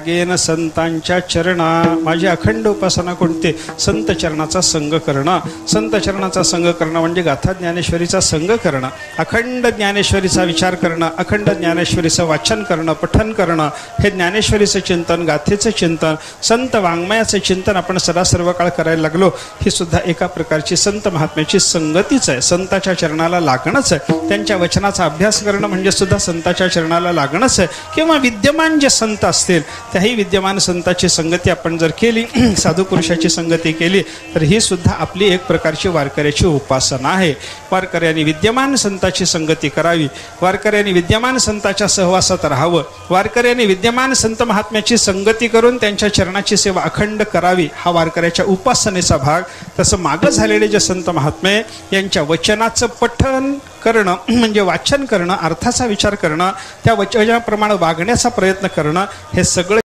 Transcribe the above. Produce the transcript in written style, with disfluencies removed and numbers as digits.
लागेन संतांच्या चरणा। माझी अखंड उपासना कोणते? संत चरणाचा संग करणं। संत चरणाचा संग करणं म्हणजे गाथा ज्ञानेश्वरीचा संग करणं, अखंड ज्ञानेश्वरीचा विचार करणं, अखंड ज्ञानेश्वरीचं वाचन करणं, पठन करणं, हे ज्ञानेश्वरीचं चिंतन, गाथेचं चिंतन, संत वाङ्मयाचं चिंतन आपण सदा सर्व काळ करायला लागलो, ही सुद्धा एका प्रकारची संत महात्म्याची संगतीच आहे, संताच्या चरणाला लागणंच आहे। त्यांच्या वचनाचा अभ्यास करणं म्हणजे सुद्धा संताच्या चरणाला लागणंच आहे। किंवा विद्यमान जे संत असतील त्याही विद्यमान संताची संगती आपण जर केली, साधू पुरुषाची संगती केली, तर ही सुद्धा आपली एक प्रकारची वारकऱ्याची उपासना आहे। वारकऱ्यांनी विद्यमान संताची संगती करावी, वारकऱ्यांनी विद्यमान संताच्या सहवासात राहावं, वारकऱ्यांनी विद्यमान संत महात्म्याची संगती करून त्यांच्या चरणाची सेवा अखंड करावी, हा वारकऱ्याच्या उपासनेचा भाग। तसं मागं झालेले जे संत महात्मे यांच्या वचनाचं पठन करणं म्हणजे वाचन करणं, अर्थाचा विचार करणं, त्या वचनाप्रमाणे वागण्याचा प्रयत्न करणं, हे सगळं